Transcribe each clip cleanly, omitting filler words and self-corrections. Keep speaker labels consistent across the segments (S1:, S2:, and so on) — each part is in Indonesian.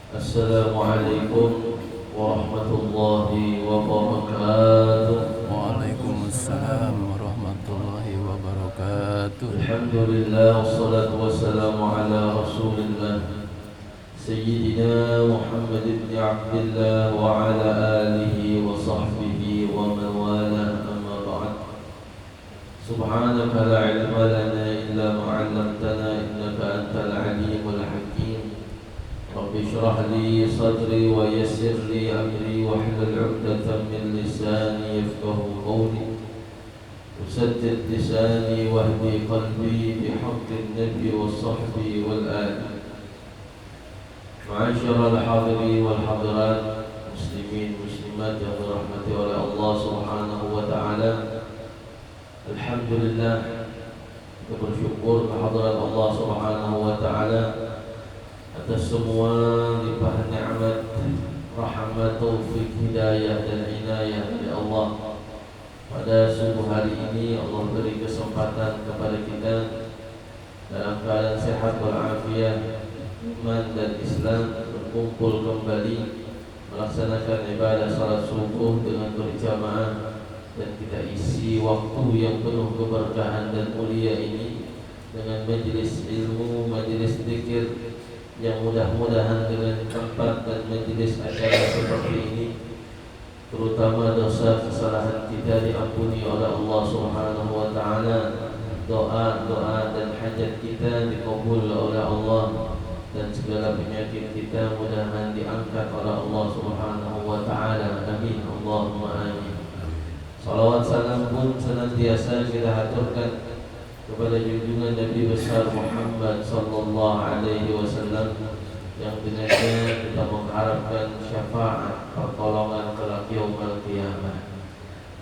S1: Assalamualaikum warahmatullahi wabarakatuh.
S2: Waalaikumsalam warahmatullahi wabarakatuh.
S1: Alhamdulillah wassalatu wassalamu ala Rasulillah Sayyidina Muhammad ibn Abdillah wa ala alihi wa sahbihi wa man wala amma ba'd. Subhanaka la ilma lana illa ma 'allamtana innaka antal alimul hakim. Rabbi shrah li sadri wa yassir li amri wahlul 'uqdatam min lisani yafqahu qawli وسدد لساني واهدي قلبي بحق النبي والصحب والآل. معاشر الحاضرين والحاضرات مسلمين muslimat yang dirahmati oleh Allah Subhanahu wa taala. Alhamdulillah, kita bersyukur kehadirat Allah Subhanahu wa taala atas semua limpahan nikmat, rahmat, taufik, hidayah dan inayah dari Allah. Pada subuh hari ini Allah beri kesempatan kepada kita dalam keadaan sehat walafiat, iman dan Islam berkumpul kembali melaksanakan ibadah salat subuh dengan berjamaah, dan kita isi waktu yang penuh keberkahan dan mulia ini dengan majelis ilmu, majelis zikir yang mudah-mudahan dengan tempat dan majelis acara seperti ini terutama dosa kesalahan kita diampuni oleh Allah Subhanahu wa taala, doa-doa dan hajat kita dikabul oleh Allah, dan segala penyakit kita mudah-mudahan diangkat oleh Allah Subhanahu wa taala. Amin Allahumma amin. Salawat salam pun senantiasa kita haturkan kepada junjungan Nabi besar Muhammad sallallahu alaihi wasallam yang dengannya kita mengharapkan syafaat pertolongan kelak yaumul qiyamah.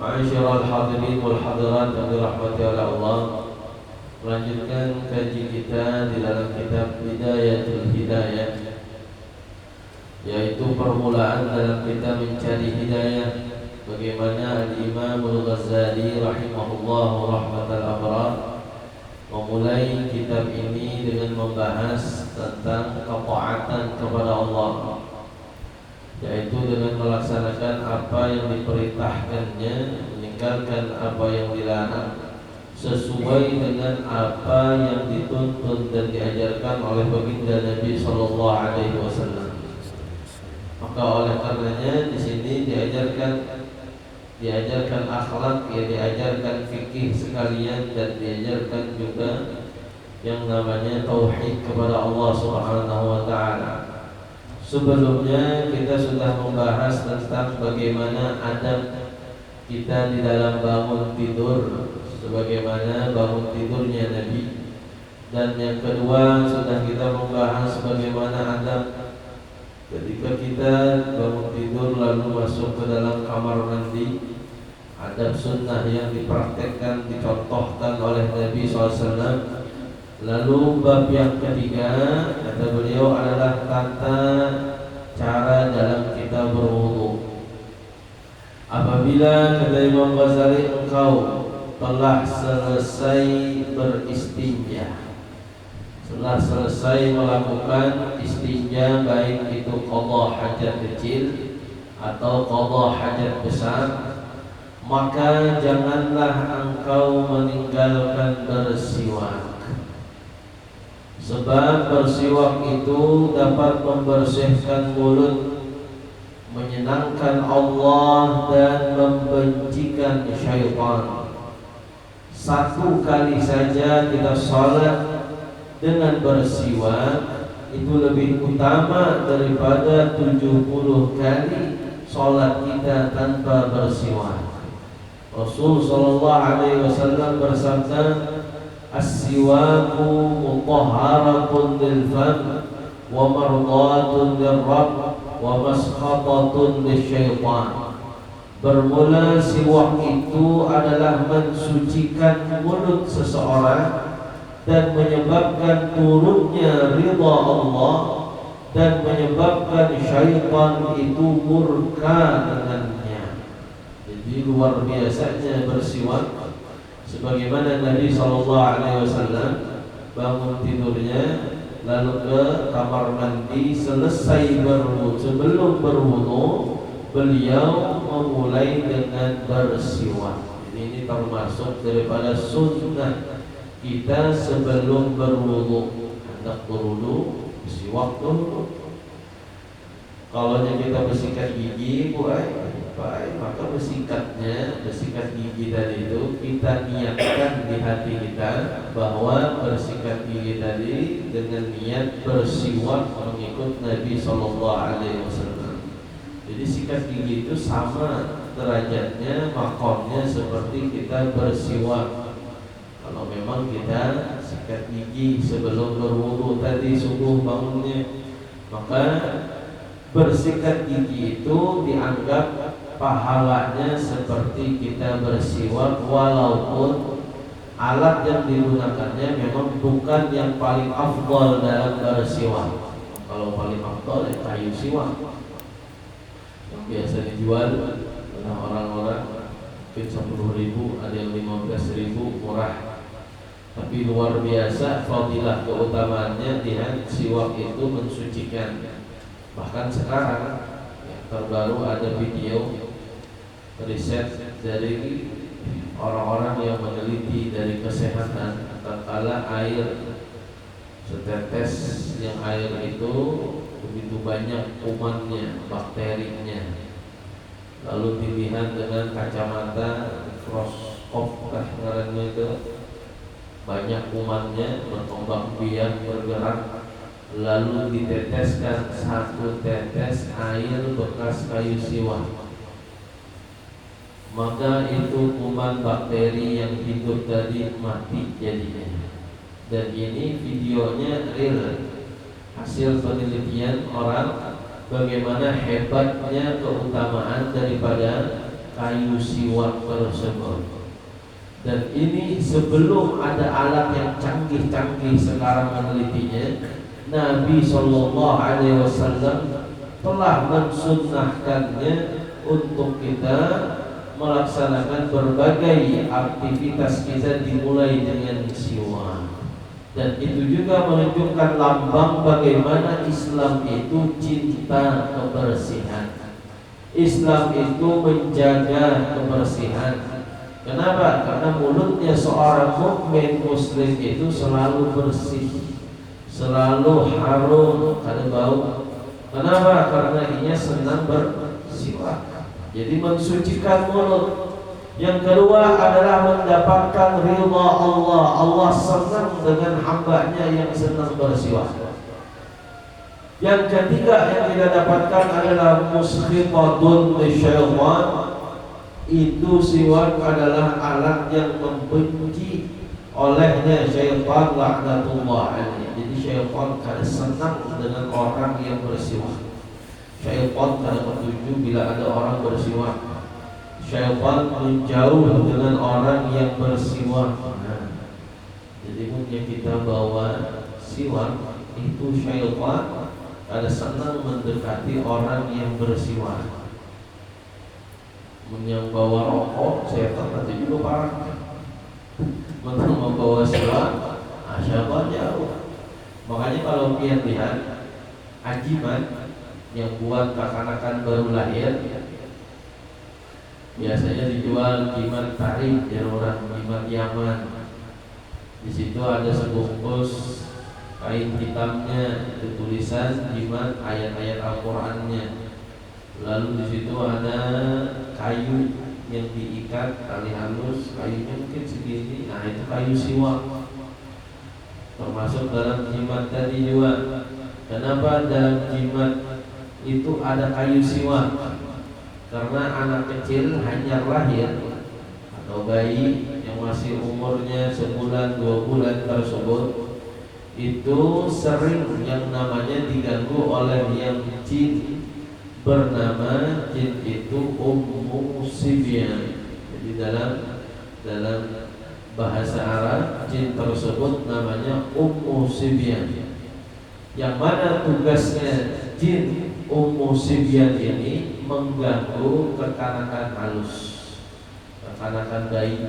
S1: Ma'asyiral hadirin wal hadirat yang dirahmati oleh Allah, melanjutkan kaji kita di dalam kitab Bidayatul Hidayah, yaitu permulaan dalam kita mencari hidayah. Bagaimana Al-Imam Al-Ghazali rahimahullah rahmatal abrar memulai kitab ini dengan membahas tentang ketaatan kepada Allah, yaitu dengan melaksanakan apa yang diperintahkannya, meninggalkan apa yang dilarang, sesuai dengan apa yang dituntut dan diajarkan oleh baginda Nabi sallallahu alaihi wasallam. Maka oleh karenanya di sini diajarkan akhlak, ya diajarkan fikih sekalian, dan diajarkan juga yang namanya tauhid kepada Allah Subhanahu wa taala. Sebelumnya kita sudah membahas tentang bagaimana adab kita di dalam bangun tidur, sebagaimana bangun tidurnya Nabi. Dan yang kedua sudah kita membahas bagaimana adab ketika kita bangun tidur lalu masuk ke dalam kamar mandi, adab sunnah yang dipraktekkan, dicontohkan oleh Nabi SAW. Lalu bab yang ketiga kata beliau adalah tata cara dalam kita berwudu. Apabila kata Imam Ghazali engkau telah selesai beristinja, setelah selesai melakukan istinja, baik itu qadha hajat kecil atau qadha hajat besar, maka janganlah engkau meninggalkan bersiwak. Sebab bersiwak itu dapat membersihkan mulut, menyenangkan Allah dan membencikan syaitan. Satu kali saja kita salat dengan bersiwak itu lebih utama daripada 70 kali salat kita tanpa bersiwak. Rasul sallallahu alaihi wasallam bersabda, "As-siwaku mutahharatun lil fam wa mardatun lirrabb wa maskhatatun lisyaitan." Bermula siwak itu adalah mensucikan mulut seseorang dan menyebabkan turunnya ridha Allah, dan menyebabkan syaitan itu murka dengannya. Jadi luar biasanya bersiwak. Sebagaimana Nabi SAW bangun tidurnya lalu ke kamar mandi, selesai berwudu. Sebelum berwudu beliau memulai dengan bersiwak. Jadi ini termasuk daripada sunnah kita sebelum berwudu. Hendak berwudu bersiwak dulu. Kalau kita bersikat gigi, maka bersikat gigi tadi itu kita niatkan di hati kita bahwa bersikat gigi tadi dengan niat bersiwak mengikut Nabi Sallallahu Alaihi Wasallam. Jadi sikat gigi itu sama derajatnya, makomnya seperti kita bersiwak. Kalau memang kita sikat gigi sebelum berwudu tadi subuh bangunnya, maka bersikat gigi itu dianggap pahalanya seperti kita bersiwak, walaupun alat yang digunakannya memang bukan yang paling afdal dalam bersiwak. Kalau paling afdal ya kayu siwak yang biasa dijual oleh orang-orang, mungkin 10.000, ada yang 15.000, murah. Tapi luar biasa fadilah keutamaannya dengan siwak itu mensucikan. Bahkan sekarang yang terbaru ada video riset dari orang-orang yang meneliti dari kesehatan, tatkala air setetes yang air itu begitu banyak kumannya, bakterinya, lalu dilihat dengan kacamata mikroskop ngarannya itu, banyak kumannya berkembang biak bergerak. Lalu diteteskan 1 tetes air bekas kayu siwak, maka itu kuman bakteri yang hidup tadi mati jadinya. Dan ini videonya real, hasil penelitian orang bagaimana hebatnya keutamaan daripada kayu siwak tersebut. Dan ini sebelum ada alat yang canggih-canggih sekarang menelitinya, Nabi Sallallahu Alaihi Wasallam telah mensunnahkannya untuk kita melaksanakan berbagai aktivitas kita dimulai dengan siwak. Dan itu juga menunjukkan lambang bagaimana Islam itu cinta kebersihan. Islam itu menjaga kebersihan. Kenapa? Karena mulutnya seorang mukmin muslim itu selalu bersih, selalu harum, ada bau. Kenapa? Karena ia senang bersiwak. Jadi mensucikan mulut. Yang kedua adalah mendapatkan ridha Allah. Allah senang dengan hambanya yang senang bersiwak. Yang ketiga yang kita dapatkan adalah muskhifatun lisyaitan. Itu siwak adalah alat yang membenci olehnya syaitan laknatullah alaihi. Jadi syaitan kada senang dengan orang yang bersiwak. Syaitan kada setuju bila ada orang bersiwak. Syaitan menjauh dengan orang yang bersiwak. Jadi punya kita bawa siwak, itu syaitan kada senang mendekati orang yang bersiwak. Yang bawa rokok, syaitan nanti juga parah. Membawa siwak, syaitan jauh. Makanya kalau kalian lihat ajiman yang buat kekanakan baru lahir, biasanya dijual jimat tarik dari orang, jimat Yaman. Di situ ada sebungkus kain hitamnya, itu tulisan jimat ayat-ayat Al-Qur'annya. Lalu di situ ada kayu yang diikat tali halus, kayunya mungkin segini. Nah itu kayu siwak, termasuk dalam jimat tadi juga. Kenapa dalam jimat itu ada kayu siwak? Karena anak kecil hanya lahir atau bayi yang masih umurnya sebulan 2 bulan tersebut itu sering yang namanya diganggu oleh yang jin bernama jin itu Ummu Sibyan. Jadi dalam bahasa Arab jin tersebut namanya Ummu Sibyan. Yang mana tugasnya jin Ummu Sibyan ini mengganggu kekanakan halus, kekanakan bayi.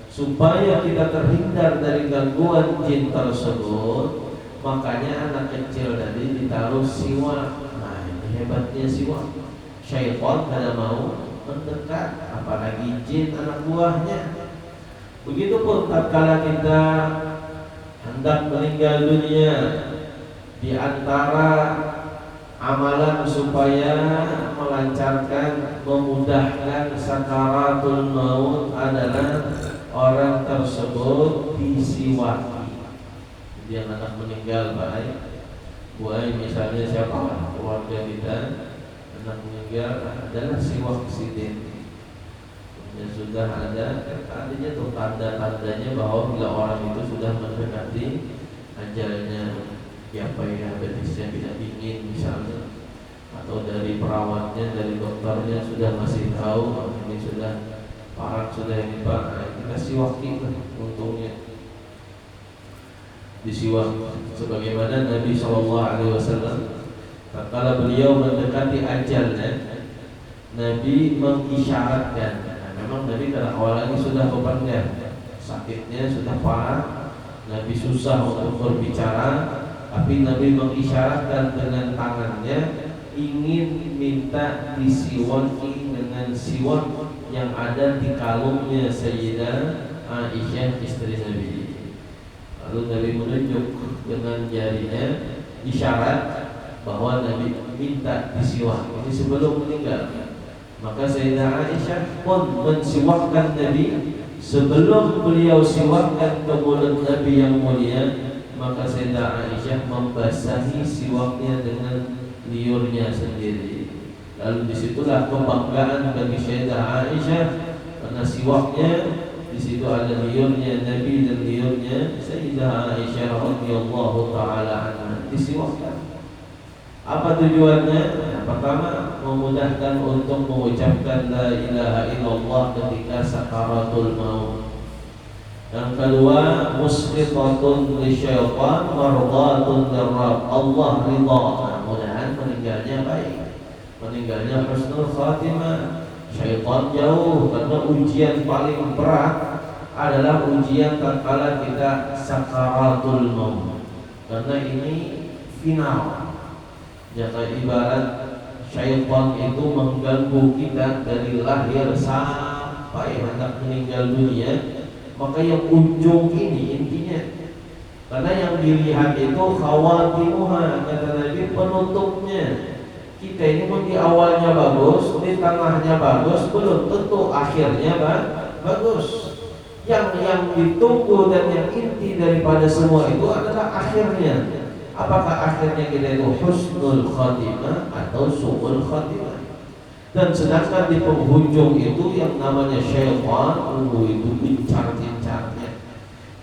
S1: Supaya kita terhindar dari gangguan jin tersebut, makanya anak kecil tadi ditaruh siwak. Nah, ini hebatnya siwak. Syaitan kada mau mendekat, apalagi jin anak buahnya. Begitupun tatkala kita hendak meninggal dunia, di antara amalan supaya melancarkan, memudahkan sakaratul maut adalah orang tersebut disiwaki. Dia anak meninggal baik, buai misalnya siapa keluarga kita anak meninggal adalah siwak sidin. Yang sudah ada, artinya tuh tanda-tandanya bahwa bila orang itu sudah mendekati ajalnya, siapa yang betisnya tidak dingin misalnya, atau dari perawatnya, dari dokternya sudah masih tahu ini sudah parah, sudah ini pak, kita siwaki untungnya disiwak. Sebagaimana Nabi SAW tatkala beliau mendekati ajalnya, Nabi mengisyaratkan. Memang Nabi pada awalnya sudah bebankan, sakitnya sudah parah, Nabi susah untuk berbicara, tapi Nabi mengisyaratkan dengan tangannya ingin minta disiwaki dengan siwak yang ada di kalungnya Sayyidah Aisyah istri Nabi. Lalu Nabi menunjuk dengan jarinya isyarat bahwa Nabi minta disiwak. Ini sebelum meninggal. Maka Sayyidah Aisyah pun mensiwakkan Nabi. Sebelum beliau siwakkan ke mulut Nabi yang mulia, maka Sayyidah Aisyah membasahi siwaknya dengan liurnya sendiri. Lalu disitulah kebanggaan bagi Sayyidah Aisyah, karena siwaknya di situ ada liurnya Nabi dan liurnya Sayyidah Aisyah radhiyallahu taala anha disiwakkan. Apa tujuannya? Yang pertama, memudahkan untuk mengucapkan la ilaha illallah ketika sakaratul maut. Yang kedua, musqitatun lisyaitan mardatun lirabb. Allah ridha. Mudah-mudahan meninggalnya baik, meninggalnya husnul khatimah. Syaitan jauh, karena ujian paling berat adalah ujian tatkala kita sakaratul maut. Karena ini final. Jika ibarat syaitan itu mengganggu kita dari lahir sampai hendak meninggal dunia, maka yang ujung ini intinya. Karena yang dilihat itu khawatimuha, kata Nabi, penutupnya. Kita ini pun di awalnya bagus, di tengahnya bagus, belum tentu akhirnya bagus. Yang ditunggu dan yang inti daripada semua itu adalah akhirnya. Apakah akhirnya kita itu husnul khatimah atau su'ul khatimah? Dan sedangkan di penghujung itu yang namanya syaitan, itu gencar-gencarnya.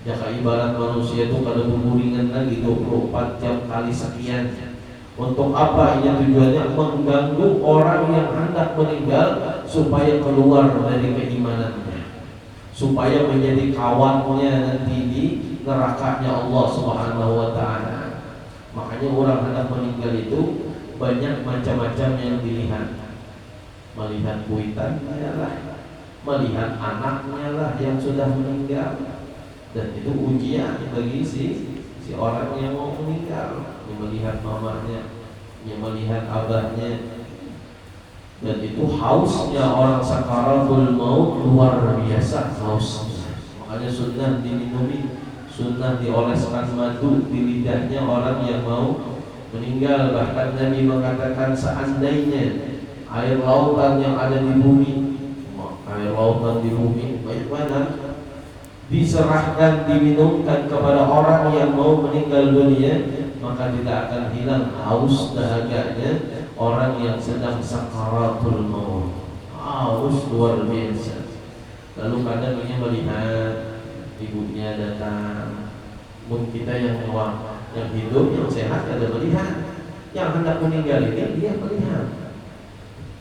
S1: Jika ibarat manusia itu pada pemburingan lagi 24 jam kali sekian. Untuk apa? Ini tujuannya mengganggu orang yang hendak meninggal supaya keluar dari keimanannya, supaya menjadi kawannya nanti di nerakanya Allah Subhanahu wa ta'ala. Makanya orang hendak meninggal itu banyak macam-macam yang dilihat. Melihat kuitannya lah, melihat anaknya lah yang sudah meninggal. Dan itu ujian bagi si orang yang mau meninggal. Yang melihat mamanya, yang melihat abahnya. Dan itu hausnya orang sakaratul maut luar biasa hausnya. Makanya sunnah diminumi, sunnah dioleskan madu di lidahnya orang yang mau meninggal. Bahkan Nabi mengatakan seandainya air lautan yang ada di bumi, air lautan di bumi banyak banget, diserahkan, diminumkan kepada orang yang mau meninggal dunia, maka tidak akan hilang haus dahaganya orang yang sedang sakaratul maut. Haus luar biasa. Lalu kadang dia melihat ibunya datang. Mungkin kita yang hidup, yang sehat ada melihat. Yang hendak meninggal ini dia melihat.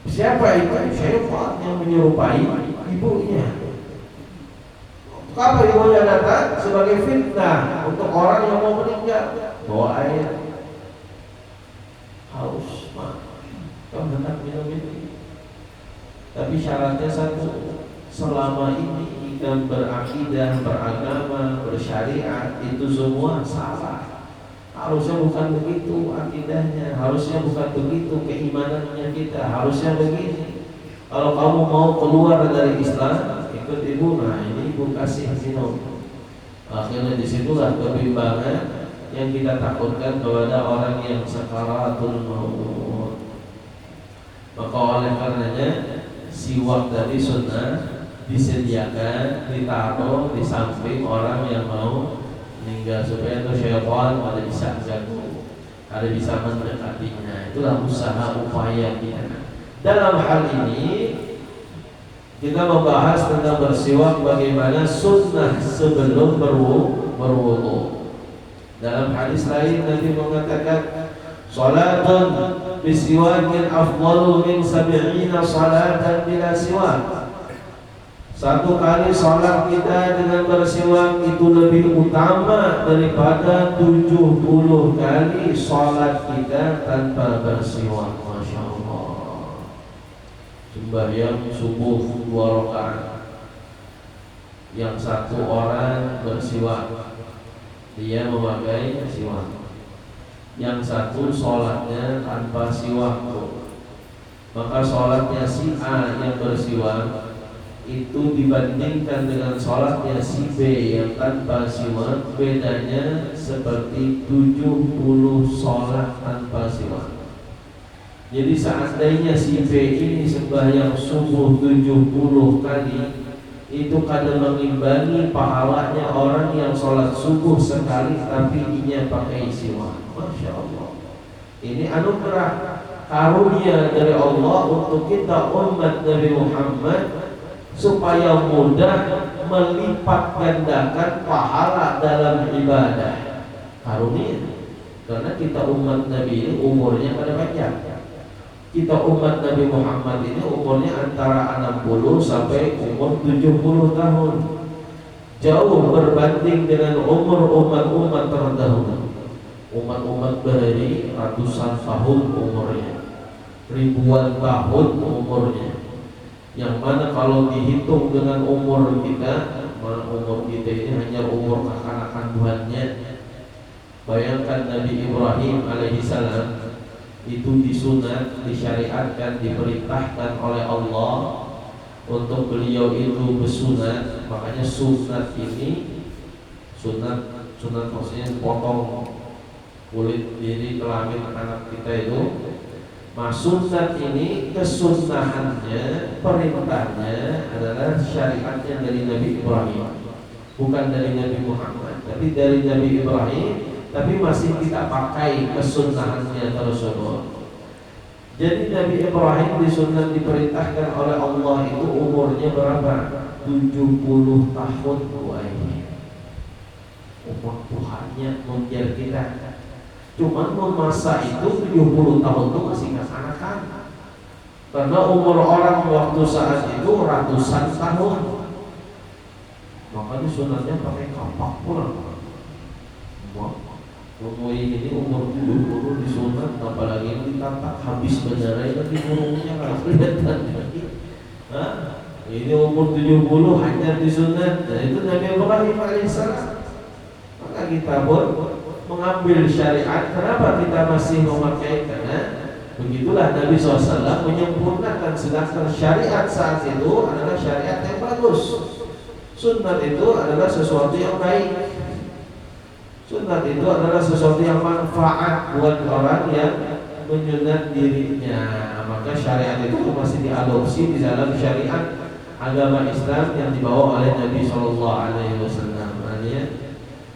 S1: Siapa itu? Syaitan yang menyerupai ibunya. Kalau ibunya datang sebagai fitnah untuk orang yang mau meninggal, bawa air, haus, kau hendak minum ini. Tapi syaratnya satu, selama ini kita berakidah, beragama, bersyariat, itu semua salah. harusnya bukan begitu akidahnya, harusnya bukan begitu keimanannya kita, harusnya begini. Kalau kamu mau keluar dari Islam, ikut ibu, nah ini ibu kasih minum. Akhirnya disitulah kebimbangan yang kita takutkan kepada orang yang sakaratul maut. Maka oleh karenanya siwak tadi sunnah disediakan, ditaruh di samping orang yang mau meninggal supaya itu syaitan ada bisa ganggu, ada bisa mendekatinya. Itulah usaha upaya kita. Dalam hal ini kita membahas tentang bersiwak bagaimana sunnah sebelum berwudu. Dalam hadis lain Nabi mengatakan salatun bisiwakin afdalu min 70 salatan bila siwak. Satu kali salat kita dengan bersiwak itu lebih utama daripada 70 kali salat kita tanpa bersiwak. Masya Allah. Sembahyang subuh 2 rakaat, yang satu orang bersiwak, dia memakai siwak, yang satu sholatnya tanpa siwak. Maka sholatnya si A yang bersiwak itu dibandingkan dengan sholatnya si B yang tanpa siwak, bedanya seperti 70 sholat tanpa siwak. Jadi seandainya si B ini sembahyang subuh 70 kali, itu kadang mengimbangi pahalanya orang yang sholat subuh sekali tapi inya pakai siwak. Masya Allah. Ini anugerah karunia dari Allah untuk kita umat Nabi Muhammad supaya mudah melipat gandakan pahala dalam ibadah. Karunia. Karena kita umat Nabi ini umurnya pada panjang. Kita umat Nabi Muhammad ini umurnya antara 60 sampai umur 70 tahun. Jauh berbanding dengan umur umat-umat terdahulu. Umat-umat berdiri ratusan tahun umurnya, ribuan tahun umurnya. Yang mana kalau dihitung dengan umur kita ini hanya umur kekanakan Tuhannya. Bayangkan Nabi Ibrahim alaihissalam itu disunat, disyariatkan, diperintahkan oleh Allah untuk beliau itu bersunat. Makanya sunat ini sunat maksudnya potong kulit diri kelamin anak kita itu. Sunat ini kesunahannya, perintahnya adalah syariatnya dari Nabi Ibrahim, bukan dari Nabi Muhammad, tapi dari Nabi Ibrahim. Tapi masih kita pakai kesunahannya tersebut. Jadi Nabi Ibrahim disunat diperintahkan oleh Allah itu umurnya berapa? 70 tahun ini. Umur Tuhannya mengejar kita. Cuman masa itu 70 tahun itu masih kanak-kanak. Karena umur orang waktu saat itu ratusan tahun. Makanya sunatnya pakai kapak pula. Umur ini umur 70 disunat, apalagi yang ditapak habis berdarah di burungnya nggak kelihatan. Ini umur 70 hanya disunat. Nah itu Nabi Ibrahim alaihissalam. Maka kita pun mengambil syariat. Kenapa kita masih memakai? Karena begitulah Nabi SAW menyempurnakan. Sedangkan syariat saat itu adalah syariat yang bagus. Sunnah itu adalah sesuatu yang baik. Sunnah itu adalah sesuatu yang manfaat buat orang yang menyunat dirinya. Maka syariat itu masih diadopsi di dalam syariat agama Islam yang dibawa oleh Nabi SAW.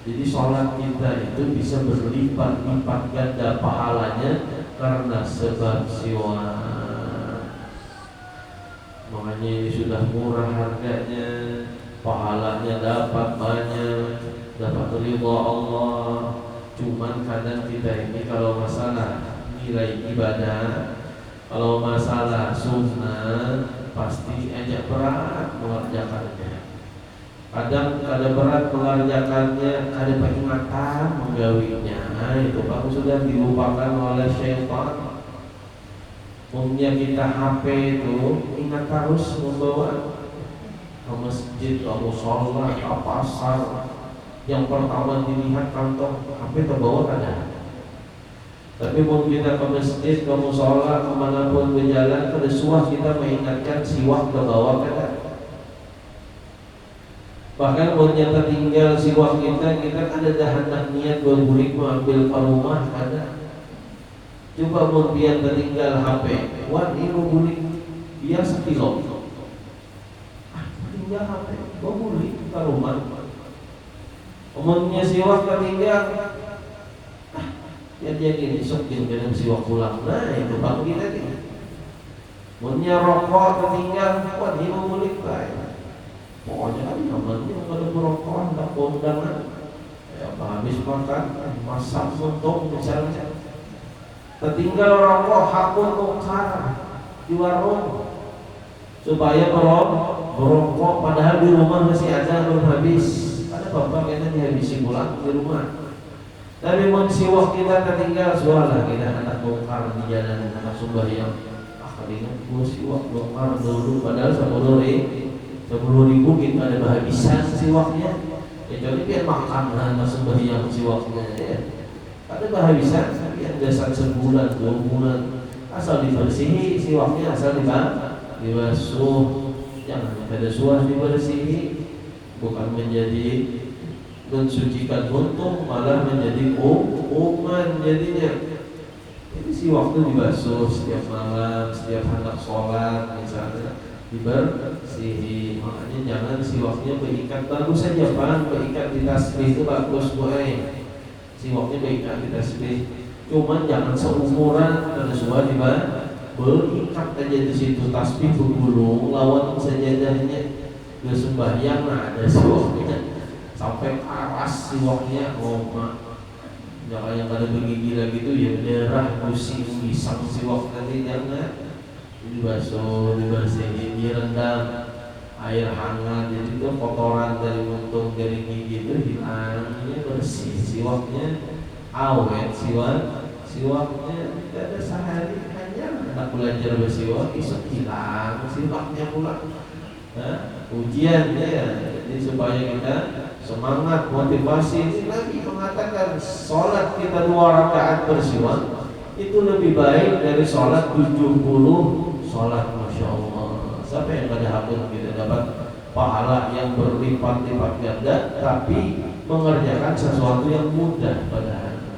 S1: Jadi sholat kita itu bisa berlipat-lipat ganda pahalanya karena sebab siwak. Makanya ini sudah murah harganya, pahalanya dapat banyak, dapat ridha Allah. Cuman kadang kita ini kalau masalah nilai ibadah, kalau masalah sunnah pasti aja berat mengerjakannya. Kadang kada berat mengerjakannya, kada peringatan menggawinya. Itu baru sudah dilupakan oleh syaitan. Umumnya kita HP itu ingat harus membawa ke masjid, ke mushola, ke pasar. Yang pertama dilihat kantong HP terbawa kada. Tapi mau kita ke masjid, ke musola, kemanapun berjalan, pada suah kita mengingatkan siwak ke bawah kan. Bahkan mau nyata tinggal siwak kita ada dah hendak niat berbulik mengambil ke rumah ada. Coba mau biar tertinggal HP, wah ini mau bulik dia sekilo. Tinggal HP, mau bulik ke rumah. Umumnya siwak tertinggal. Ya dia gini sok jangan siwak pulang. Nah itu bang kita nih. Punya rokok tertinggal, wah dia mau bulik baik. Pokoknya kan namanya kalau merokok tak kondangan. Ya habis makan, masak untung misalnya. Tertinggal rokok hakun tukar di warung supaya merokok padahal di rumah masih ada belum habis. Ada bapak kayaknya dihabisi pulang di rumah. Tapi siwak kita tertinggal suara kita anak bongkar di jalan anak sembahyang. Kadang gua siwak bongkar dulu padahal 10.000 kita ada kehabisan siwaknya. Jadi biar makan anak sembahyang siwaknya ya. Ada kehabisan biar dasar sebulan 2 bulan asal dibersihi siwaknya asal dibasuh. Jangan pada suah dibersihi bukan menjadi mensucikan untung malah menjadi kuman jadinya. Jadi si waktu dibasuh setiap malam, setiap hendak sholat misalnya dibersihi. Makanya jangan si waktunya berikat bagus saja Pak, berikat di tasbih itu bagus boleh. Si waktunya berikat di tasbih. Cuman jangan seumuran karena semua berikat aja di situ tasbih bergulung lawan sajadahnya bersembahyang ada si waktunya. Sampai aras siwaknya, jangan yang ada bergigi lagi itu ya darah pusing pisang siwak nanti jangan dibasuh, dibersihin, direndam air hangat jadi itu kotoran dari untung dari gigi itu hilangnya bersih siwaknya awet siwaknya tidak ada sehari hanya anak belajar bersiwak isok hilang siwaknya pula ujian ya jadi supaya kita semangat, motivasi. Ini Nabi mengatakan sholat kita 2 rakaat bersiwak itu lebih baik dari sholat 70 sholat. Masya Allah. Siapa yang ada hafal kita dapat pahala yang berlipat-lipat ganda tapi mengerjakan sesuatu yang mudah padahal.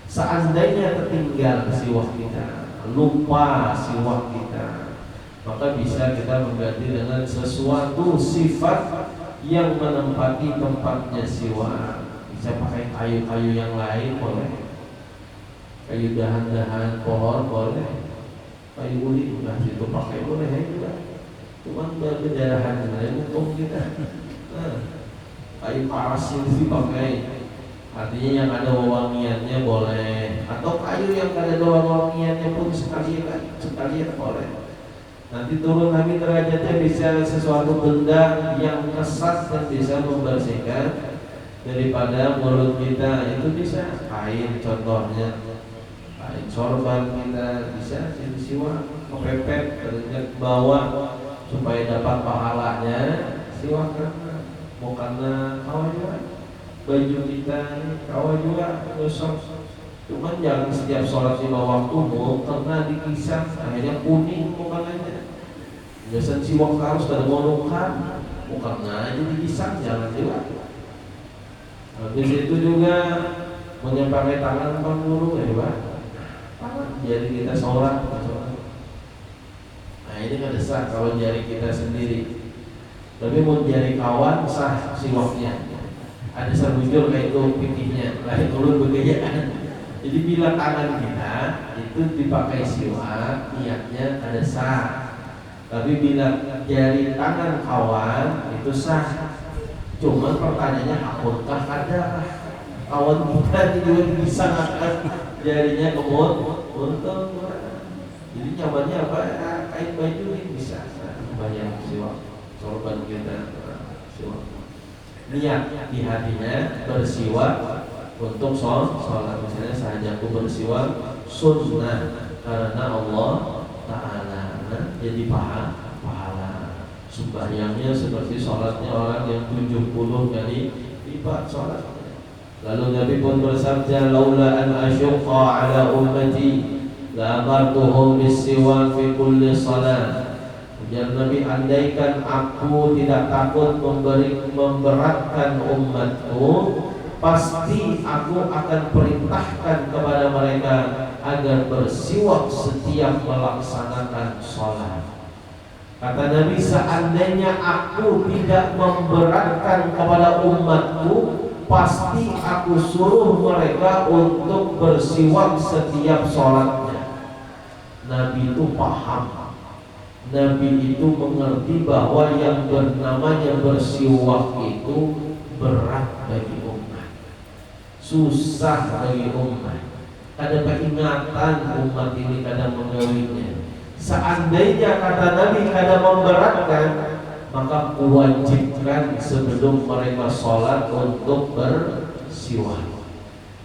S1: Seandainya tertinggal siwak kita, lupa siwak kita, maka bisa kita mengganti dengan sesuatu sifat yang menempati tempatnya siwak. Bisa pakai kayu-kayu yang lain boleh, kayu dahan-dahan pohon boleh, kayu uli nah situ pakai boleh juga. Cuman berdarahan lain untuk kita. Kayu paras itu dipakai, artinya yang ada wewangiannya boleh, atau kayu yang ada wewangiannya pun sekalian boleh. Nanti turun lagi derajatnya bisa sesuatu benda yang kesat dan bisa membersihkan daripada mulut kita. Itu bisa kain contohnya, kain sorban kita bisa siwak kepepet ke bawah supaya dapat pahalanya siwak mau karena kawah juga baju kita kawah juga gosok. Cuman jangan setiap sholat 5 waktu karena dikisah akhirnya kuning mukannya. Biasanya siwak harus ada monokan, bukan aja dikisah jangan juga. Habis itu juga menyampaikan tangan depan guru ya Pak. Jadi kita sholat. Nah ini kan sah kalau jari kita sendiri. Tapi mau jari kawan sah siwaknya. Ada sebujur kayak itu pikirnya, lain ulun begayaan. Jadi bila tangan kita itu dipakai siwak, niatnya ada sah. Tapi bila jari tangan kawan itu sah. Cuma pertanyaannya apakah ada kawan kita juga bisa ngangkat jarinya ke untung. Jadi nyamannya apa? Kain baju ini bisa bayang siwak. Sorban kita siwak. Niat di hatinya bersiwak untuk sholat. Misalnya sahajaku bersiwak sunnah karena Allah Ta'ala jadi pahala. Sembahyangnya seperti sholatnya orang yang 70 kali lipat sholatnya. Lalu Nabi pun bersabda, laula an asyqa ala ummati la amartuhum bis-siwak fi kulli salat. Ujar Nabi, andaikan aku tidak takut memberatkan umatku, pasti aku akan perintahkan kepada mereka agar bersiwak setiap melaksanakan sholat. Kata Nabi, seandainya aku tidak memberatkan kepada umatku, pasti aku suruh mereka untuk bersiwak setiap sholatnya. Nabi itu paham, Nabi itu mengerti bahwa yang bernamanya bersiwak itu berat bagi umat, susah bagi umat. Ada peringatan umat ini kadang mengawinya. Seandainya kata Nabi kadang memberatkan, maka wajibkan sebelum mereka sholat untuk bersiwak.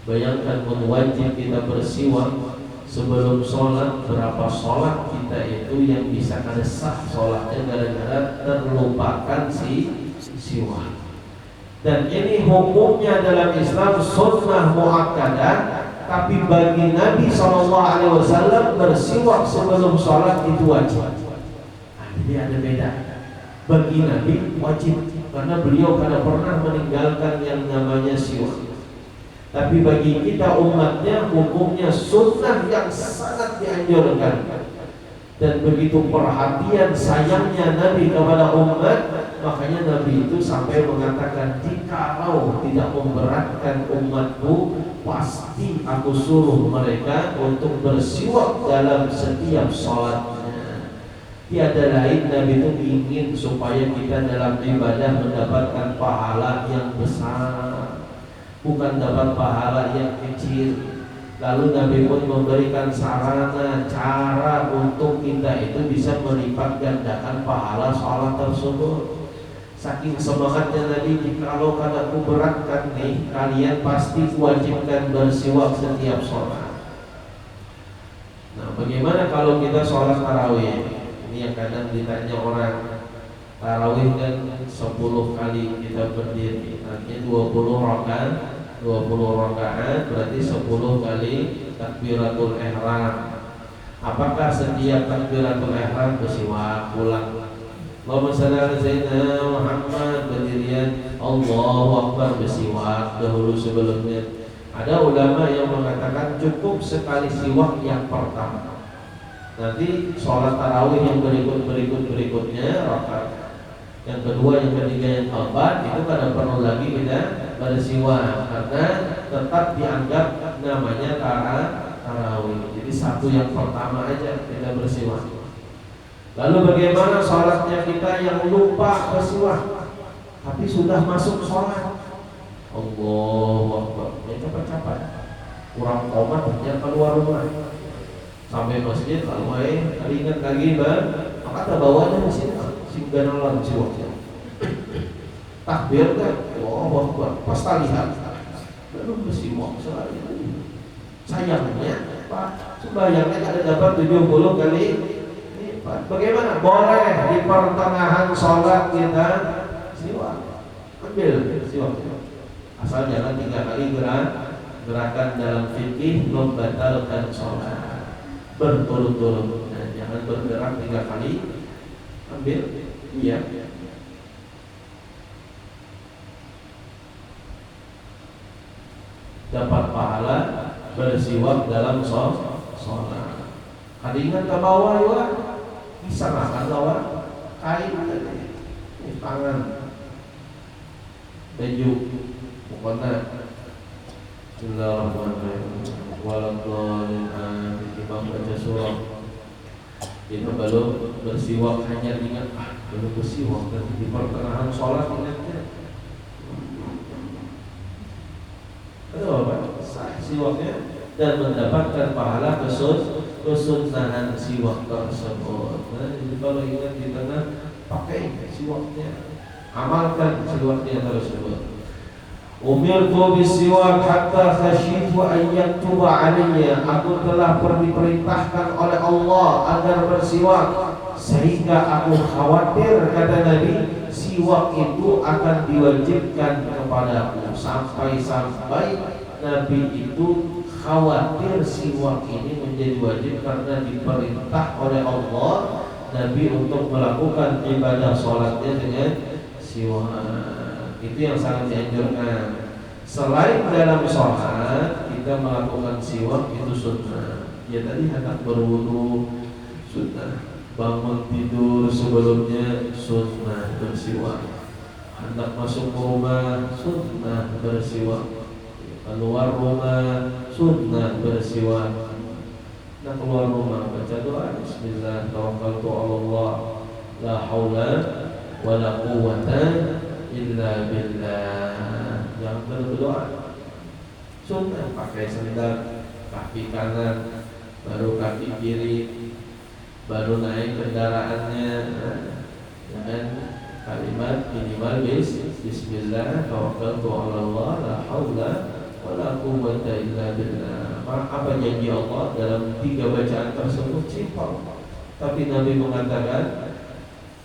S1: Bayangkan wajib kita bersiwak sebelum sholat, berapa sholat kita itu yang bisa kada sah sholatnya gara-gara terlupakan siwak. Dan ini hukumnya dalam Islam sunnah muakkadah, tapi bagi Nabi SAW bersiwak sebelum sholat itu wajib. Nah, jadi ada beda. Bagi Nabi wajib karena beliau kada pernah meninggalkan yang namanya siwak. Tapi bagi kita umatnya hukumnya sunnah yang sangat dianjurkan. Dan begitu perhatian sayangnya Nabi kepada umat, makanya Nabi itu sampai mengatakan, jikalau tidak memberatkan umatku, pasti aku suruh mereka untuk bersiwak dalam setiap sholatnya. Tiada lain, Nabi itu ingin supaya kita dalam ibadah mendapatkan pahala yang besar, bukan dapat pahala yang kecil. Lalu Nabi pun memberikan sarana cara untuk kita itu bisa melipat gandakan pahala sholat tersebut. Saking semangatnya Nabi, jikalau kada ku beratkan nih, kalian pasti wajibkan bersiwak setiap sholat. Nah, bagaimana kalau kita sholat tarawih? Ini yang kadang ditanya orang. Tarawih kan 10 kali kita berdiri, artinya 20 rakaat. 20 rakaat berarti 10 kali takbiratul ihram. Apakah setiap takbiratul ihram bersiwak pulang? Allahumma shalli ala sayyidina Muhammad, berdirian Allahu Akbar bersiwak dahulu sebelumnya. Ada ulama yang mengatakan cukup sekali siwak yang pertama. Nanti sholat tarawih yang berikutnya rakaat yang kedua, yang ketiga, yang keempat itu kada perlu lagi kita bersiwak karena tetap dianggap namanya tarawih. Jadi satu yang pertama aja kita bersiwak. Lalu bagaimana sholatnya kita yang lupa bersiwak tapi sudah masuk sholat? Allahu Akbar, ya cepat-cepat, kurang komat hanya keluar rumah sampai masjid lalu ingat lagi maka tak bawanya masjid sehingga nalar siwaknya takbir kan, Allahu Akbar, pas lihat belum bersiwak selalu. Sayangnya Pak, sembahyangnya ada dapat 70 kali lipat. Bagaimana? Boleh di pertengahan sholat kita siwak, ambil siwak, asal jangan 3 kali gerakan dalam fikih membatalkan sholat berturut-turut. Nah, jangan bergerak 3 kali, ambil, iya. Dapat pahala bersiwak dalam sholat. Kadingan ke bawah juga bisa makan bawah kain tadi, tangan, baju, pokoknya. Bismillahirrahmanirrahim. Waladhdallin, imam baca surah. Kita belum bersiwak, hanya ingat belum bersiwak dan di pertengahan sholat ingatnya. Ada apa? Sah siwaknya dan mendapatkan pahala kesunahan siwak tersebut. Nah, jadi kalau ingat di tengah, pakai siwaknya, amalkan siwaknya tersebut. Umirtu bisiwak hatta khasyitu an yaktuba alayya. Aku telah diperintahkan oleh Allah agar bersiwak sehingga aku khawatir, kata Nabi, siwak itu akan diwajibkan kepadaku sampai Nabi itu khawatir siwak ini menjadi wajib karena diperintah oleh Allah Nabi untuk melakukan ibadah sholatnya dengan siwak. Itu yang sangat dianjurkan. Selain dalam sholat kita melakukan siwak itu sunnah. Ya tadi hendak berwudu sunnah, bangun tidur sebelumnya sunnah bersiwak, hendak masuk rumah sunnah bersiwak, keluar rumah sunnah bersiwak. Nah keluar rumah baca doa Bismillah tawakkaltu 'ala Allah la haula wala quwwata illa billah. Jangan berdoa sunnah, pakai sendal kaki kanan baru kaki kiri, baru naik kendaraannya dengan kalimat minimal Bismillah tawakkaltu 'ala Allah la haula wala quwwata illa billah. Apa janji Allah dalam 3 bacaan tersebut? Simpel, tapi Nabi mengatakan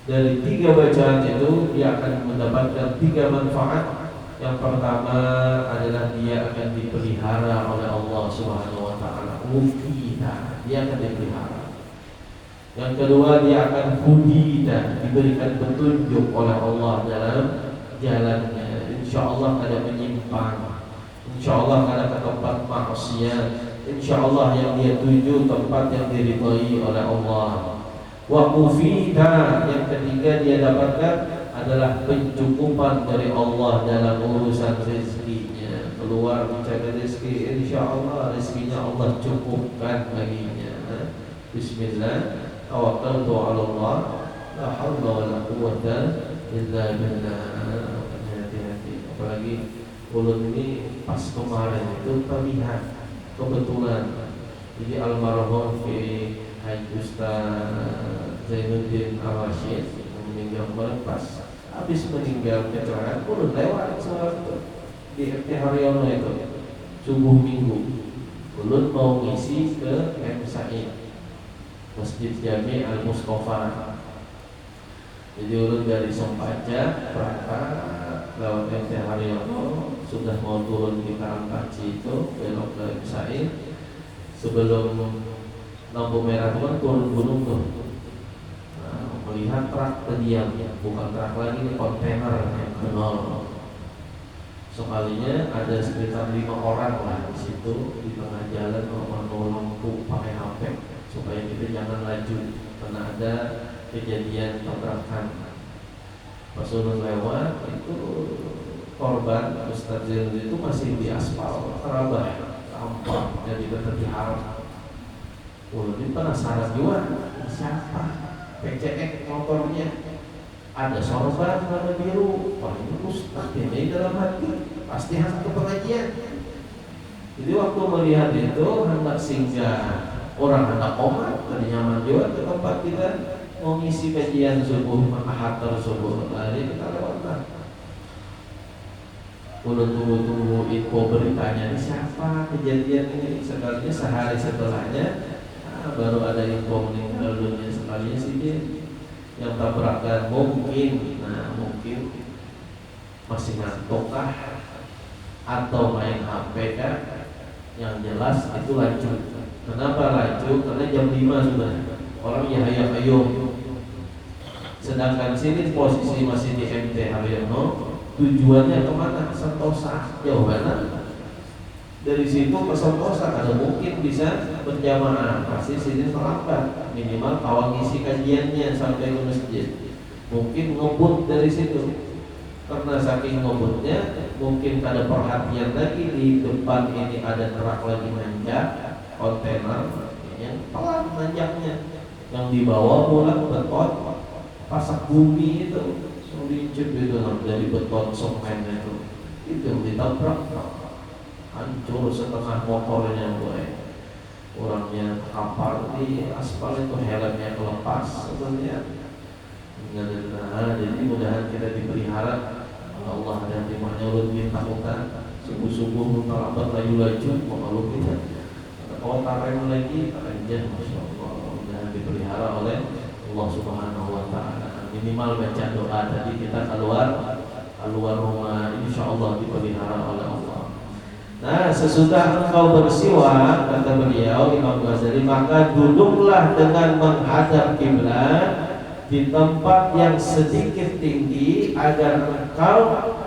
S1: dari 3 bacaan itu dia akan mendapatkan 3 manfaat. Yang pertama adalah dia akan dipelihara oleh Allah Subhanahu wa taala. Dia akan dipelihara. Yang kedua dia akan hudida, diberikan petunjuk oleh Allah dalam jalannya. Insyaallah kada menyimpang. Insyaallah kada ke tempat maksiat. Insyaallah yang dia tuju tempat yang diridhai oleh Allah. Wa qufida, yang ketiga dia dapatkan adalah pencukupan dari Allah dalam urusan rezekinya. Keluar mencari rezeki, insyaallah rezekinya Allah cukupkan baginya. Bismillah tawakkaltu 'ala Allah la haula wala quwwata illa billah. Hati-hati, apalagi ulun ini pas kemarin itu terlihat kebetulan jadi almarhum Haji Ustaz Zainuddin Al-Rashid meninggal kemarin, pas habis meninggal kecelakaan ulun lewat sholat itu di RT Haryono itu subuh minggu. Ulun mau ngisi ke M Said Masjid Jami Al Mustafa. Jadi ulun dari Sompaja berangkat lewat MT Haryono, sudah mau turun di Karangkaci itu belok ke M Said. Sebelum lampu merah itu kan turun gunung tuh. Nah, melihat truk terdiam, bukan truk lagi, ini kontainer yang kenal. Sekalinya ada sekitar 5 orang lah di situ di tengah jalan menolong pakai HP supaya kita jangan laju karena ada kejadian tabrakan. Pas ulun lewat itu korban Ustaz Zainul itu masih di aspal terabah tampak jadi berterbiharap. Ulun ini penasaran juga siapa PCX motornya, ada sorban warna biru. Wah ini Ustaz ini dalam hati pasti hendak ke pengajian. Jadi waktu melihat itu hendak singgah, orang hendak komat, tadi nyaman juga ke tempat kita mau ngisi kajian subuh, maka subuh lari kita lewat. Ulun tunggu info beritanya ini siapa kejadian ini. Sekalinya sehari setelahnya baru ada info meninggal dunia. Sekalinya sih dia yang tabrakan mungkin masih ngantuk kah atau main HP kah, yang jelas itu laju. Kenapa laju? Karena jam 5 sudah orang ya hayam-hayam. Sedangkan sini posisi masih di MT Haryono, tujuannya kemana? Sentosa. Jauh mana? Dari situ ke Sentosa ada mungkin bisa berjamaah, pasti sini terlambat. Minimal kawal ngisi kajiannya sampai ke masjid. Mungkin ngebut dari situ. Karena saking ngebutnya, mungkin ada perhatian lagi di depan ini ada truk lagi nanjak, kontainer yang pelan nanjaknya, yang dibawa pulang beton pasak bumi itu, lincip itu dari beton semen itu yang ditabrak, hancur setengah motornya boy. Orangnya kapal di aspal itu, helmnya kelepas sebenarnya. Nah, jadi mudahan kita dipelihara Allah dan timahnya ulun takutan subuh-subuh terlambat laju-laju malu kita. Kalau tarem lagi aja, masya Allah, mudahan dipelihara oleh Allah Subhanahu Wa Taala. Minimal baca doa tadi kita keluar keluar rumah, insya Allah dipelihara oleh Allah. Nah, sesudah engkau bersiwak, kata beliau Imam Ghazali, maka duduklah dengan menghadap kiblat di tempat yang sedikit tinggi agar engkau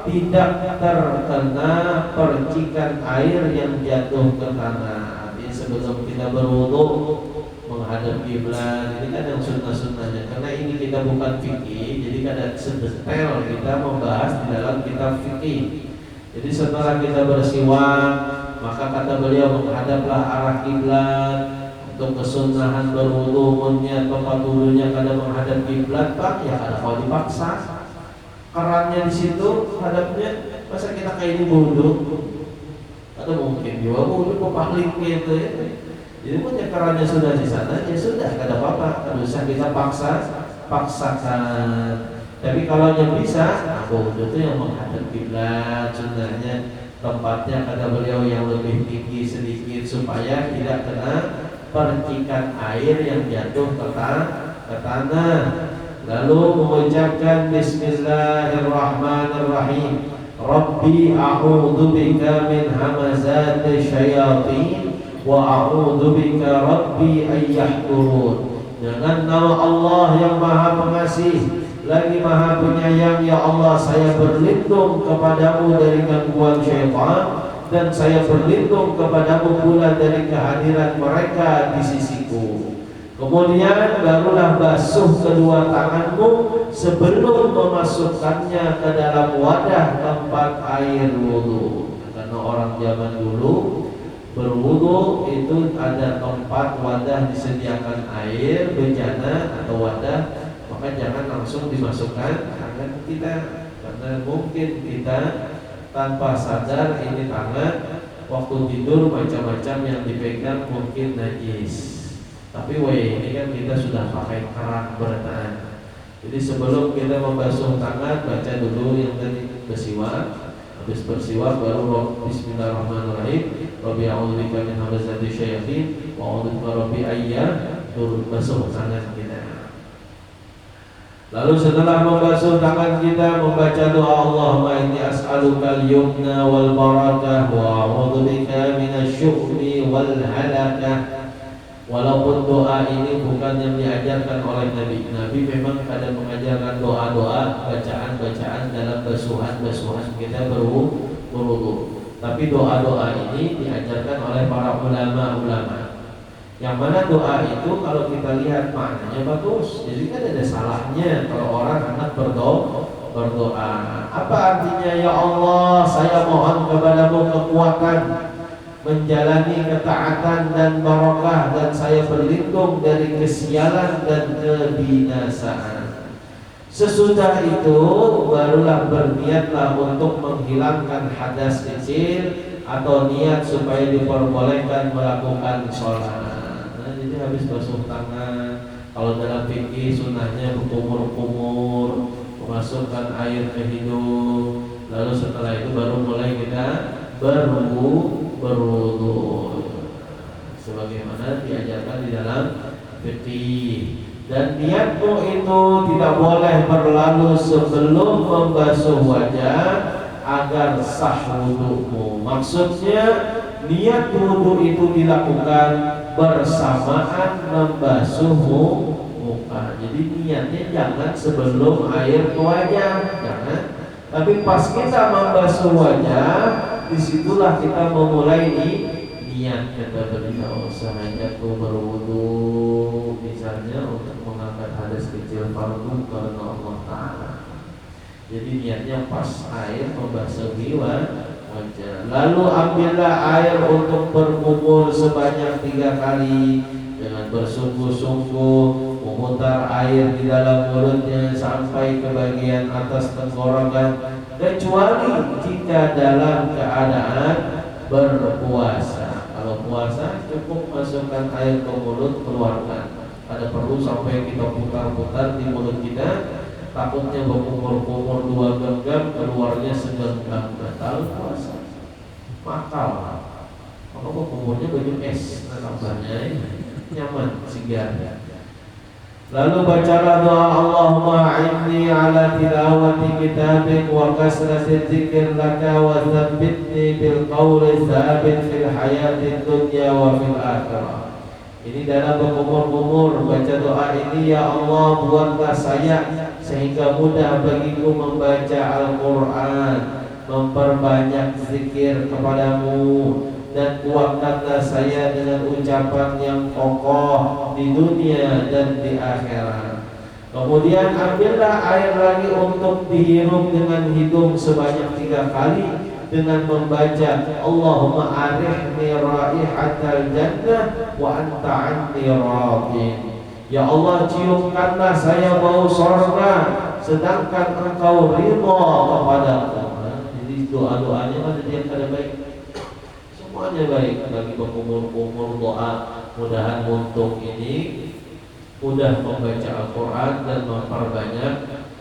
S1: tidak terkena percikan air yang jatuh ke tanah. Artinya sebelum kita berwudu menghadap kiblat, ini kan yang sunnah-sunnahnya. Karena ini kita bukan fikih, jadi kadang sedetail kita membahas di dalam kitab fikih. Jadi setelah kita bersiwak, maka kata beliau menghadaplah arah kiblat. Untuk kesunahan berwudu, umumnya tempat wudunya kadang menghadap kiblat, Pak, ya kadang kalau dipaksa. Kerannya di situ hadapnya, masa kita kayak ini wudu? Atau mungkin juga wudu paling gitu ya. Jadi punya kerannya sudah di sana, ya sudah, kada apa-apa. Tidak usah kita paksakan. Tapi kalau yang bisa, wudu itu yang menghadap kiblat, sunnahnya tempatnya kata beliau yang lebih tinggi sedikit supaya tidak kena percikan air yang jatuh ke tanah. Lalu mengucapkan Bismillahirrahmanirrahim. Rabbi a'udzubika min hamazati syayatin wa a'udzubika Rabbi ayyahturun. Dengan nama Allah yang Maha Pengasih lagi Maha Penyayang, ya Allah, saya berlindung kepadamu dari gangguan syaitan, dan saya berlindung kepadamu pula dari kehadiran mereka di sisiku. Kemudian barulah basuh kedua tanganmu sebelum memasukkannya ke dalam wadah tempat air wudu. Karena orang zaman dulu berwudu itu ada tempat wadah disediakan air bejana atau wadah, maka jangan langsung dimasukkan tangan kita, karena mungkin kita tanpa sadar ini tangan waktu tidur macam-macam yang dipegang mungkin najis. Tapi ini kan kita sudah pakai keran bertahan. Jadi sebelum kita membasuh tangan, baca dulu yang tadi bersiwak. Habis bersiwak baru Bismillahirrahmanirrahim. Rabbi a'udzubika min hamazati syayatin wa a'udzubika Rabbi ayyahturun. Basuh tangan kita. Lalu setelah membasuh tangan kita membaca doa Allahumma inni as'aluka al-yumna wal barakah wa a'udzubika minasy-syu'mi wal halakah. Walaupun doa ini bukan yang diajarkan oleh Nabi. Nabi memang kadang mengajarkan doa-doa, bacaan-bacaan dalam basuhan-basuhan kita berwudu. Tapi doa-doa ini diajarkan oleh para ulama-ulama. Yang mana doa itu kalau kita lihat maknanya bagus. Jadi kan ada salahnya kalau orang anak berdoa. Apa artinya? Ya Allah, saya mohon kepadamu kekuatan menjalani ketaatan dan barakah, dan saya berlindung dari kesialan dan kebinasaan. Sesudah itu barulah berniatlah untuk menghilangkan hadas kecil atau niat supaya diperbolehkan melakukan sholat. Jadi habis basuh tangan, kalau dalam fikih sunnahnya berkumur-kumur, memasukkan air ke hidung, lalu setelah itu baru mulai kita berwudu sebagaimana diajarkan di dalam fikih. Dan niatmu itu tidak boleh berlalu sebelum membasuh wajah agar sah wudumu. Maksudnya niat wudu itu dilakukan bersamaan membasuh muka. Jadi niatnya jangan sebelum air ke wajah, jangan. Tapi pas kita membasuh wajah, disitulah kita memulai niat. Kata beliau, sengaja aku berwudu misalnya untuk mengangkat hadas kecil fardu karena Allah Ta'ala. Jadi niatnya pas air membasahi wajah. Lalu ambillah air untuk berkumur sebanyak 3 kali dengan bersungguh-sungguh memutar air di dalam mulutnya sampai ke bagian atas tenggorokan, kecuali jika dalam keadaan berpuasa. Kalau puasa cukup masukkan air ke mulut, keluarkan. Ada perlu sampai kita putar-putar di mulut kita, takutnya berkumur-kumur 2 genggam, keluarnya segenggam, batal puasa. Makal. Maka berkumurnya baju es, tambahnya nyaman, segar. Lalu bacalah doa Allahumma a'inni ala tilawati kitabik wa kasrati dzikr laka wa tsabbitni bil qawli tsabit fil hayati dunya wa fil akhirah. Ini dalam berkumur-kumur baca doa ini, ya Allah buatlah saya sehingga mudah bagiku membaca Al-Quran, memperbanyak zikir kepadamu, dan kuatkanlah saya dengan ucapan yang kokoh di dunia dan di akhirat. Kemudian ambillah air lagi untuk dihirup dengan hidung sebanyak 3 kali dengan membaca Allahumma arihni raihatal jannah wa anta anni radin. Ya Allah ciumkanlah saya bau surga sedangkan engkau ridha kepadaku. Jadi doa-doanya ada yang kada baik. Semuanya baik bagi berumur-umur doa. Mudahan untuk ini mudah membaca Al-Quran dan memperbanyak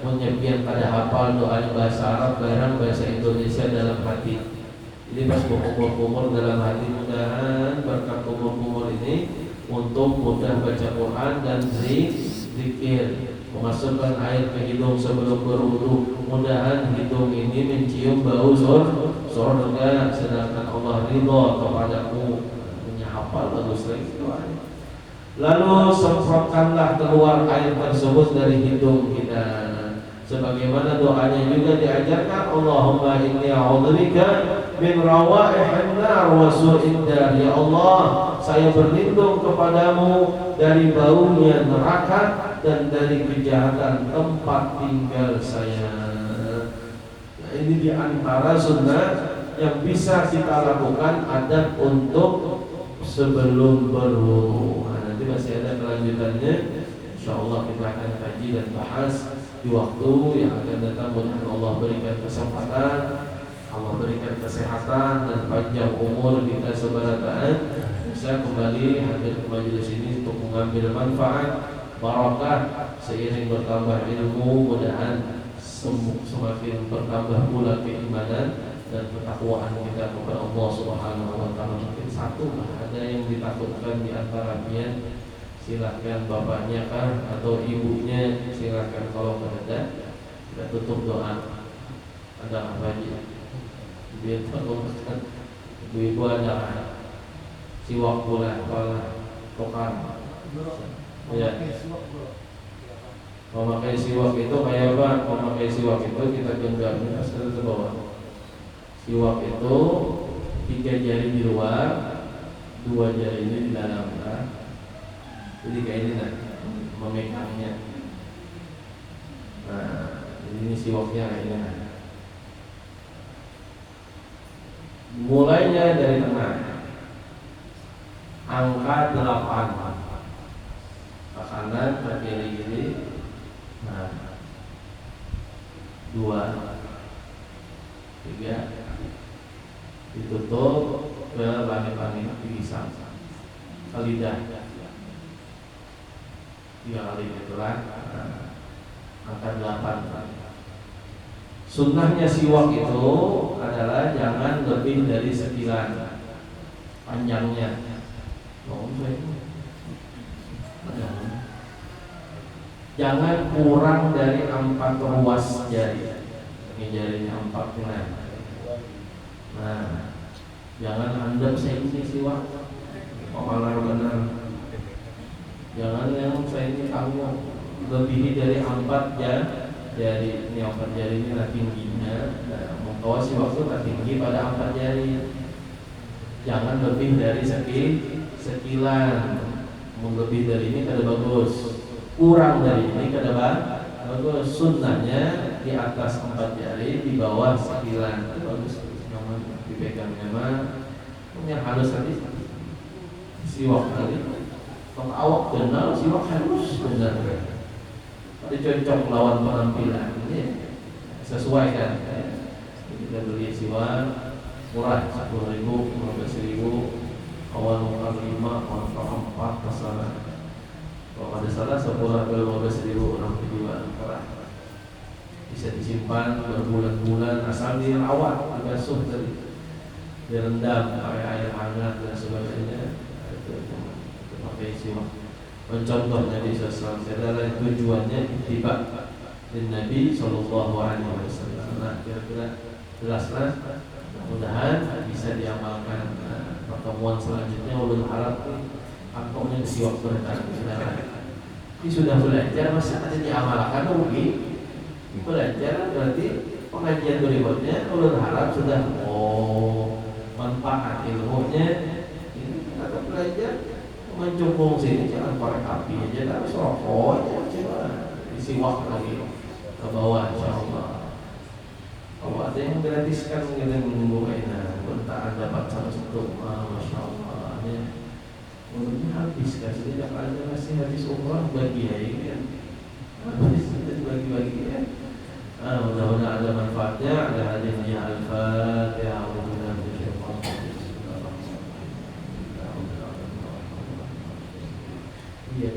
S1: menyepian pada hafal doanya bahasa Arab barang bahasa Indonesia dalam hati. Jadi pas berumur-umur dalam hati, mudahan berkat umur-umur ini untuk mudah baca Quran dan zikir. Memasukkan air ke hidung sebelum berwudu, mudahan hidung ini mencium bau surga sedangkan Allah ridha kepadaku. Menyahapal bagus lagi doanya. Lalu semprotkanlah keluar air tersebut dari hidung kita, sebagaimana doanya juga diajarkan, Allahumma inni a'udzubika min rawaihin nar wa su'id dar. Ya Allah, saya berlindung kepadamu dari baunya neraka dan dari kejahatan tempat tinggal saya. Nah, ini diantara sunnah yang bisa kita lakukan adab untuk sebelum berwudu. Nah, nanti masih ada kelanjutannya. Insyaallah kita akan kaji dan bahas di waktu yang akan datang. Mudah-mudahan Allah berikan kesempatan, Allah berikan kesehatan dan panjang umur kita sebarataan, bisa kembali hadir ke majelis ini untuk mengambil manfaat, barakah seiring bertambah ilmu. Mudah-mudahan semakin bertambah pula keimanan dan ketakwaan kita kepada Allah Subhanahu wa taala. Mungkin satu ada yang ditakutkan di antaranya, silakan bapaknya kah atau ibunya, silakan. Kalau ada kita tutup doa. Ada apa aja biar takutkan ibu ada siwak pula kepala tokar ya. Memakai siwak itu kayak apa? Memakai siwak itu kita genggamnya asal ke bawah. Siwak itu 3 jari di luar, 2 jari ini di dalam. Jadi kayak ini nah, memegangnya. Nah, ini siwaknya kayak ini. Nah. Mulainya dari tengah, angka 8 ke kanan, ke kiri gini. Nah, 2, 3, ditutup ke langit-langit dipisah ke lidah 3 kali itulah. Angka 8. Sunnahnya siwak itu adalah jangan lebih dari sekilan panjangnya. Jangan kurang dari 4 ruas jari. Ini jarinya 4 benar. Nah, jangan handap saya ini siwak. Kepala benar. Jangan yang saya ini kamu lebih dari 4 jari. Ini 4 jari ini lah tingginya. Nah, membawa siwak itu tak tinggi pada 4 jari. Jangan lebih dari sekilan. Lebih dari ini kada bagus. Kurang dari ini kada bagus. Sunnahnya di atas 4 jari, di bawah sekilan. Itu bagus. Memang dipegang memang. Yang halus tadi siwak tadi. Kalau awak kenal siwak halus benar. Ada cocok lawan penampilan. Ini sesuai kan? Kita beli siwak murah 10.000, 15.000. Awal muka 5, awal muka 4 terserah. Kalau ada salah 10 ke 15.000 orang kedua murah. Bisa disimpan berbulan-bulan asal dirawat, dibasuh tadi, direndam pakai air hangat dan sebagainya. Itu pakai siwak. mencontoh Nabi SAW. Adalah tujuannya ittiba dan Nabi Sallallahu Alaihi Wasallam. Nah, kira-kira jelaslah. Mudah-mudahan bisa diamalkan. Pertemuan selanjutnya ulul harap aktornya si waktu rekan. Ini sudah belajar masih ada diamalkan rugi. Belajar berarti pengajian berikutnya ulul harap sudah manfaat ilmunya. Ini kata belajar mencungkung sini jangan korek api aja, tapi rokok aja coba isi waktu lagi ke bawah insyaallah. Kalau ada yang gratiskan kita menunggu bentaan dapat satu masya Allah ya. Umurnya habis kasih tidak ada masih habis umrah bagi ya kan. Habis kita bagi-bagi ya. Mudah-mudahan ada manfaatnya, ada hadiahnya. Al-Fatihah. Iya,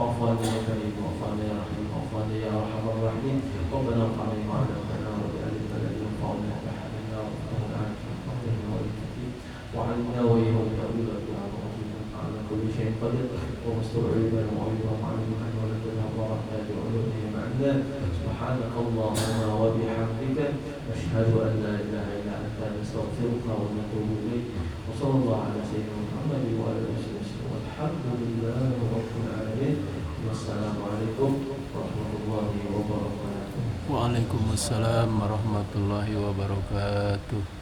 S1: وفانا يا كريم وفانا يا رحيم وفانا يا ارحم الراحمين ربنا ارحمنا ما علمتنا وبألفنا الذي ينفعنا وبحملنا وفتحنا عنك وعلمنا وإيهم تأويل الدعاء على كل شيء قدير ومستوعبا وعيبا معلما ولا تدبر بعلومه معنا سبحانك اللهم وبحمدك نشهد أن لا إله إلا أنت نستغفرك ونتوب إليك وصلى الله على سيدنا محمد وعلى آله وسلم والحمد لله رب العالمين. Wassalamualaikum warahmatullahi wabarakatuh.
S2: Waalaikumsalam warahmatullahi wabarakatuh.